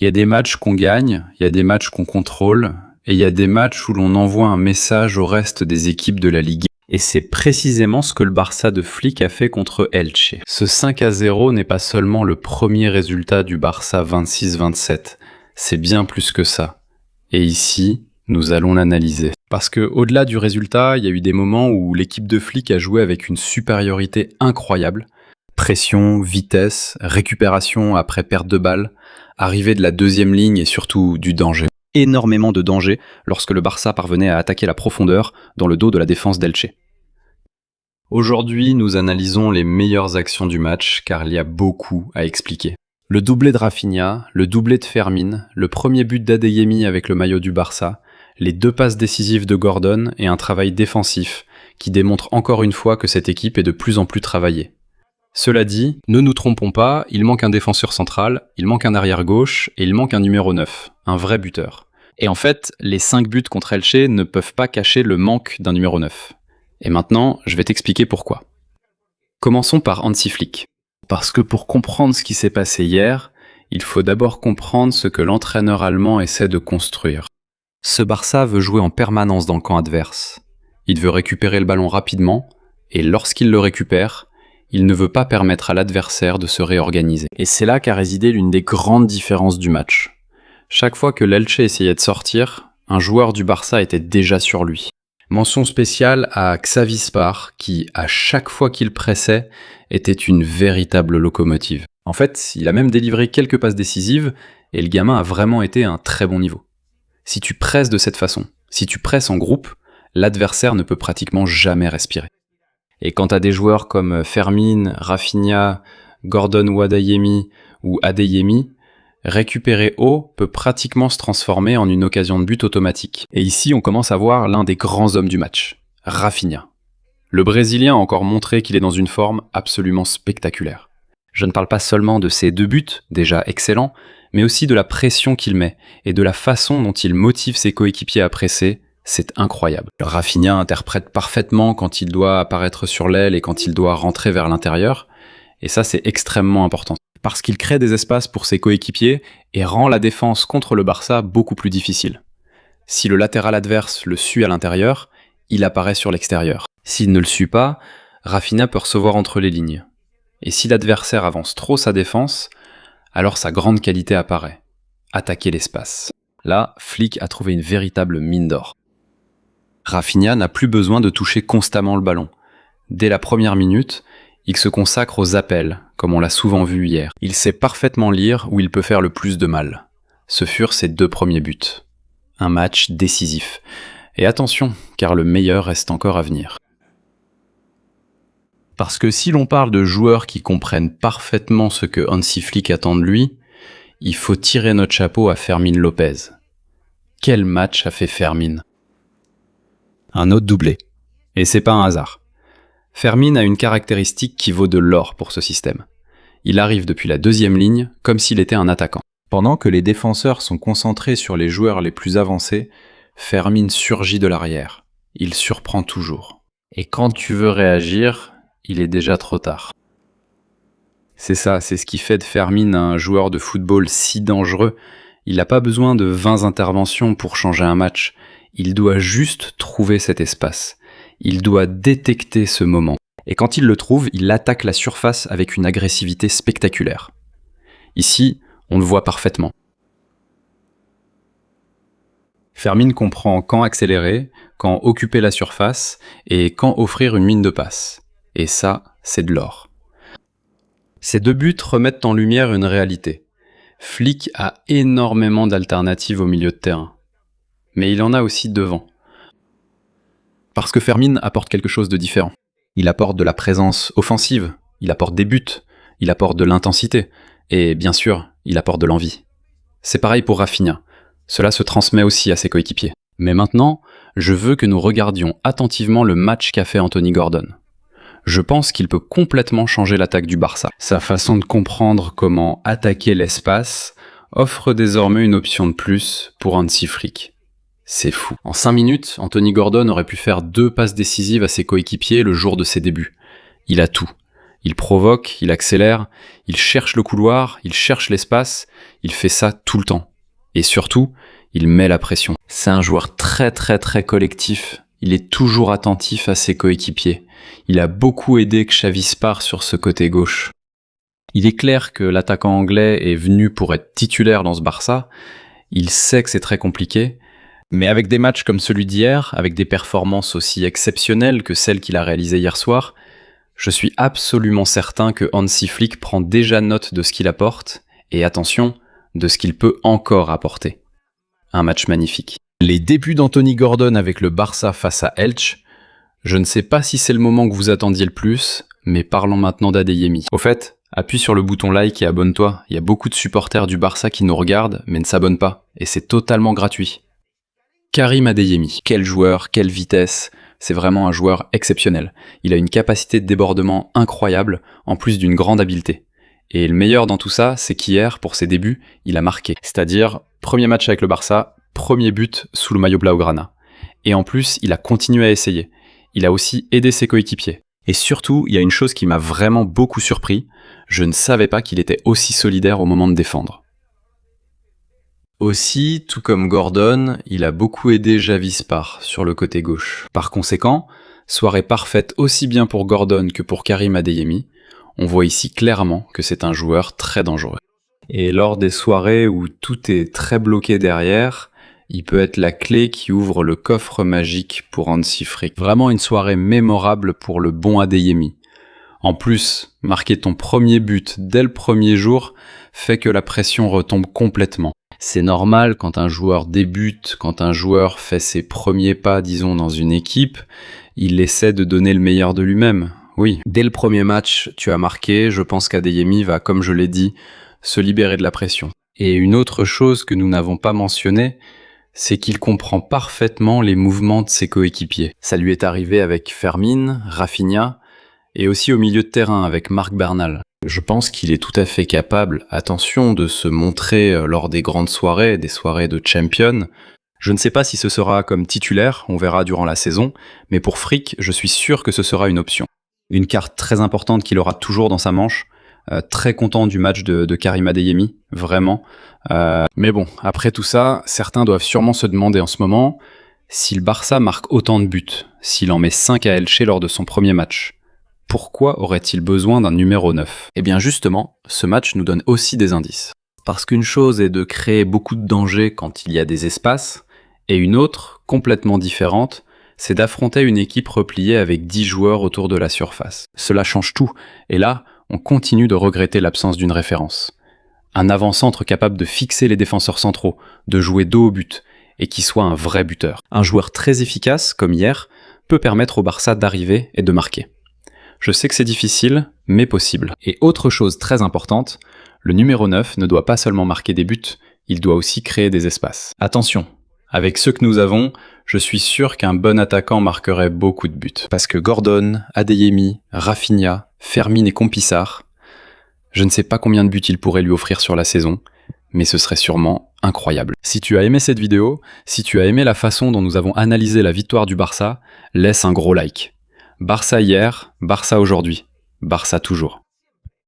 Il y a des matchs qu'on gagne, il y a des matchs qu'on contrôle, et il y a des matchs où l'on envoie un message au reste des équipes de la Ligue. Et c'est précisément ce que le Barça de Flick a fait contre Elche. Ce 5-0 n'est pas seulement le premier résultat du Barça 26-27, c'est bien plus que ça. Et ici, nous allons l'analyser. Parce que au-delà du résultat, il y a eu des moments où l'équipe de Flick a joué avec une supériorité incroyable. Pression, vitesse, récupération après perte de balle, arrivée de la deuxième ligne et surtout du danger. Énormément de danger lorsque le Barça parvenait à attaquer la profondeur dans le dos de la défense d'Elche. Aujourd'hui, nous analysons les meilleures actions du match car il y a beaucoup à expliquer. Le doublé de Rafinha, le doublé de Fermin, le premier but d'Adeyemi avec le maillot du Barça, les 2 passes décisives de Gordon et un travail défensif qui démontre encore une fois que cette équipe est de plus en plus travaillée. Cela dit, ne nous trompons pas, il manque un défenseur central, il manque un arrière gauche et il manque un numéro 9, un vrai buteur. Et en fait, les 5 buts contre Elche ne peuvent pas cacher le manque d'un numéro 9. Et maintenant, je vais t'expliquer pourquoi. Commençons par Hansi Flick. Parce que pour comprendre ce qui s'est passé hier, il faut d'abord comprendre ce que l'entraîneur allemand essaie de construire. Ce Barça veut jouer en permanence dans le camp adverse. Il veut récupérer le ballon rapidement, et lorsqu'il le récupère, il ne veut pas permettre à l'adversaire de se réorganiser. Et c'est là qu'a résidé l'une des grandes différences du match. Chaque fois que l'Elche essayait de sortir, un joueur du Barça était déjà sur lui. Mention spéciale à Xavi Spar, qui, à chaque fois qu'il pressait, était une véritable locomotive. En fait, il a même délivré quelques passes décisives, et le gamin a vraiment été à un très bon niveau. Si tu presses de cette façon, si tu presses en groupe, l'adversaire ne peut pratiquement jamais respirer. Et quant à des joueurs comme Fermin, Rafinha, Gordon ou Adeyemi, récupérer haut peut pratiquement se transformer en une occasion de but automatique. Et ici, on commence à voir l'un des grands hommes du match, Rafinha. Le Brésilien a encore montré qu'il est dans une forme absolument spectaculaire. Je ne parle pas seulement de ses 2 buts, déjà excellents, mais aussi de la pression qu'il met et de la façon dont il motive ses coéquipiers à presser. C'est incroyable. Rafinha interprète parfaitement quand il doit apparaître sur l'aile et quand il doit rentrer vers l'intérieur, et ça c'est extrêmement important. Parce qu'il crée des espaces pour ses coéquipiers et rend la défense contre le Barça beaucoup plus difficile. Si le latéral adverse le suit à l'intérieur, il apparaît sur l'extérieur. S'il ne le suit pas, Rafinha peut recevoir entre les lignes. Et si l'adversaire avance trop sa défense, alors sa grande qualité apparaît, attaquer l'espace. Là, Flick a trouvé une véritable mine d'or. Rafinha n'a plus besoin de toucher constamment le ballon. Dès la première minute, il se consacre aux appels, comme on l'a souvent vu hier. Il sait parfaitement lire où il peut faire le plus de mal. Ce furent ses 2 premiers buts. Un match décisif. Et attention, car le meilleur reste encore à venir. Parce que si l'on parle de joueurs qui comprennent parfaitement ce que Hansi Flick attend de lui, il faut tirer notre chapeau à Fermin Lopez. Quel match a fait Fermin? Un autre doublé. Et c'est pas un hasard. Fermin a une caractéristique qui vaut de l'or pour ce système. Il arrive depuis la 2e ligne comme s'il était un attaquant. Pendant que les défenseurs sont concentrés sur les joueurs les plus avancés, Fermin surgit de l'arrière. Il surprend toujours. Et quand tu veux réagir, il est déjà trop tard. C'est ça, c'est ce qui fait de Fermin un joueur de football si dangereux. Il n'a pas besoin de 20 interventions pour changer un match. Il doit juste trouver cet espace. Il doit détecter ce moment. Et quand il le trouve, il attaque la surface avec une agressivité spectaculaire. Ici, on le voit parfaitement. Fermin comprend quand accélérer, quand occuper la surface et quand offrir une mine de passe. Et ça, c'est de l'or. Ces 2 buts remettent en lumière une réalité. Flick a énormément d'alternatives au milieu de terrain. Mais il en a aussi devant. Parce que Fermin apporte quelque chose de différent. Il apporte de la présence offensive, il apporte des buts, il apporte de l'intensité, et bien sûr, il apporte de l'envie. C'est pareil pour Rafinha, cela se transmet aussi à ses coéquipiers. Mais maintenant, je veux que nous regardions attentivement le match qu'a fait Anthony Gordon. Je pense qu'il peut complètement changer l'attaque du Barça. Sa façon de comprendre comment attaquer l'espace offre désormais une option de plus pour Hansi Flick. C'est fou. En 5 minutes, Anthony Gordon aurait pu faire 2 passes décisives à ses coéquipiers le jour de ses débuts. Il a tout. Il provoque, il accélère, il cherche le couloir, il cherche l'espace, il fait ça tout le temps. Et surtout, il met la pression. C'est un joueur très collectif. Il est toujours attentif à ses coéquipiers. Il a beaucoup aidé Xavi Spar sur ce côté gauche. Il est clair que l'attaquant anglais est venu pour être titulaire dans ce Barça. Il sait que c'est très compliqué. Mais avec des matchs comme celui d'hier, avec des performances aussi exceptionnelles que celles qu'il a réalisées hier soir, je suis absolument certain que Hansi Flick prend déjà note de ce qu'il apporte, et attention, de ce qu'il peut encore apporter. Un match magnifique. Les débuts d'Anthony Gordon avec le Barça face à Elche, je ne sais pas si c'est le moment que vous attendiez le plus, mais parlons maintenant d'Adeyemi. Au fait, appuie sur le bouton like et abonne-toi, il y a beaucoup de supporters du Barça qui nous regardent, mais ne s'abonnent pas, et c'est totalement gratuit. Karim Adeyemi, quel joueur, quelle vitesse, c'est vraiment un joueur exceptionnel. Il a une capacité de débordement incroyable, en plus d'une grande habileté. Et le meilleur dans tout ça, c'est qu'hier, pour ses débuts, il a marqué. C'est-à-dire, premier match avec le Barça, premier but sous le maillot blaugrana. Et en plus, il a continué à essayer. Il a aussi aidé ses coéquipiers. Et surtout, il y a une chose qui m'a vraiment beaucoup surpris, je ne savais pas qu'il était aussi solidaire au moment de défendre. Aussi, tout comme Gordon, il a beaucoup aidé Xavi Spar sur le côté gauche. Par conséquent, soirée parfaite aussi bien pour Gordon que pour Karim Adeyemi, on voit ici clairement que c'est un joueur très dangereux. Et lors des soirées où tout est très bloqué derrière, il peut être la clé qui ouvre le coffre magique pour Hansi Flick. Vraiment une soirée mémorable pour le bon Adeyemi. En plus, marquer ton premier but dès le premier jour fait que la pression retombe complètement. C'est normal quand un joueur débute, quand un joueur fait ses premiers pas, disons, dans une équipe, il essaie de donner le meilleur de lui-même. Oui, dès le premier match, tu as marqué, je pense qu'Adeyemi va, comme je l'ai dit, se libérer de la pression. Et une autre chose que nous n'avons pas mentionnée, c'est qu'il comprend parfaitement les mouvements de ses coéquipiers. Ça lui est arrivé avec Fermin, Rafinha, et aussi au milieu de terrain avec Marc Bernal. Je pense qu'il est tout à fait capable, attention, de se montrer lors des grandes soirées, des soirées de champion. Je ne sais pas si ce sera comme titulaire, on verra durant la saison, mais pour Flick, je suis sûr que ce sera une option. Une carte très importante qu'il aura toujours dans sa manche. Très content du match de Karim Adeyemi, vraiment. Mais bon, après tout ça, certains doivent sûrement se demander en ce moment si le Barça marque autant de buts, s'il en met 5 à Elche lors de son premier match. Pourquoi aurait-il besoin d'un numéro 9 ? Eh bien justement, ce match nous donne aussi des indices. Parce qu'une chose est de créer beaucoup de dangers quand il y a des espaces, et une autre, complètement différente, c'est d'affronter une équipe repliée avec 10 joueurs autour de la surface. Cela change tout, et là, on continue de regretter l'absence d'une référence. Un avant-centre capable de fixer les défenseurs centraux, de jouer dos au but, et qui soit un vrai buteur. Un joueur très efficace, comme hier, peut permettre au Barça d'arriver et de marquer. Je sais que c'est difficile, mais possible. Et autre chose très importante, le numéro 9 ne doit pas seulement marquer des buts, il doit aussi créer des espaces. Attention, avec ceux que nous avons, je suis sûr qu'un bon attaquant marquerait beaucoup de buts. Parce que Gordon, Adeyemi, Rafinha, Fermin et Compissar, je ne sais pas combien de buts il pourrait lui offrir sur la saison, mais ce serait sûrement incroyable. Si tu as aimé cette vidéo, si tu as aimé la façon dont nous avons analysé la victoire du Barça, laisse un gros like. Barça hier, Barça aujourd'hui, Barça toujours.